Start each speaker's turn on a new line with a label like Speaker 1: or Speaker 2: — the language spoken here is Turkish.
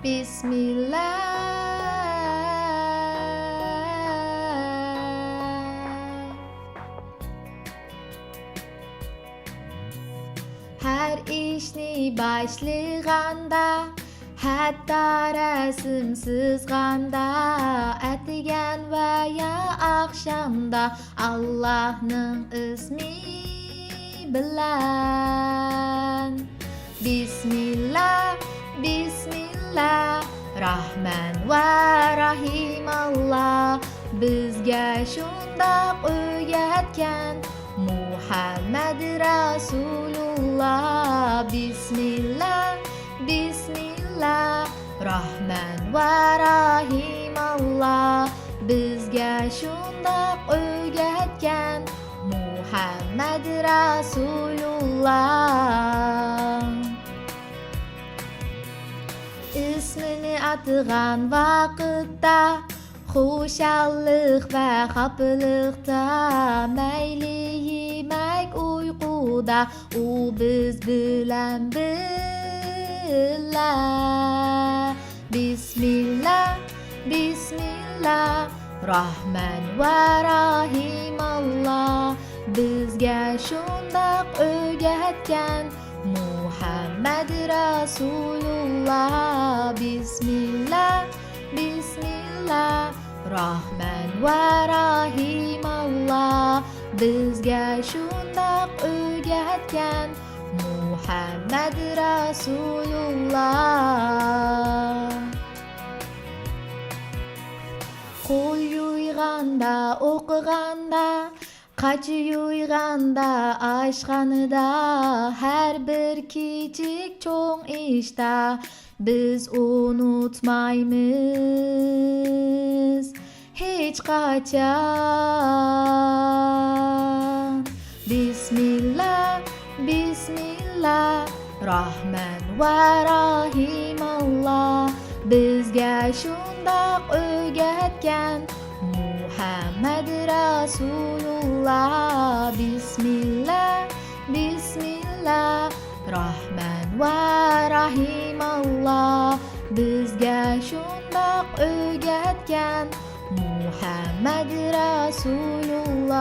Speaker 1: Bismillah. Her ishni boshlaganda, hatto rasm sızganda, atigan va ya oqshomda Allohning ismi bilan. Bismillah, Bismillah, Rahman va Rahim Allah bizga shundoq o'rgatgan Muhammad Rasulullah. Bismillah, Bismillah, Rahman va Rahim Allah bizga shundoq o'rgatgan Muhammad Rasulullah. Ismini atgan vaqtda, xushallik va xafaliqda, mayli yemak uyquda, u biz bilan birga. Bismillah, Bismillah, Rahman va Rahim Allah bizga shundoq o'rgatgan Muhammad Rasulullah. Bismillah, Bismillah, Rahman va Rahim Allah bizga shundoq o'rgatgan Muhammad Rasulullah. Qo'l yuyganda, o'qiganda, qach yuyganda, oshxonada, har bir kichik cho'ng ishda biz unutmaymiz hech qachon. Bismillah, Bismillah, Rahman va Rahim Allah bizga shundoq o'rgatgan Muhammad Rasulullah. Bismillah, Bismillah, Rahman va Rahim Allah bizga shundoq o'rgatgan Muhammad Rasulullah.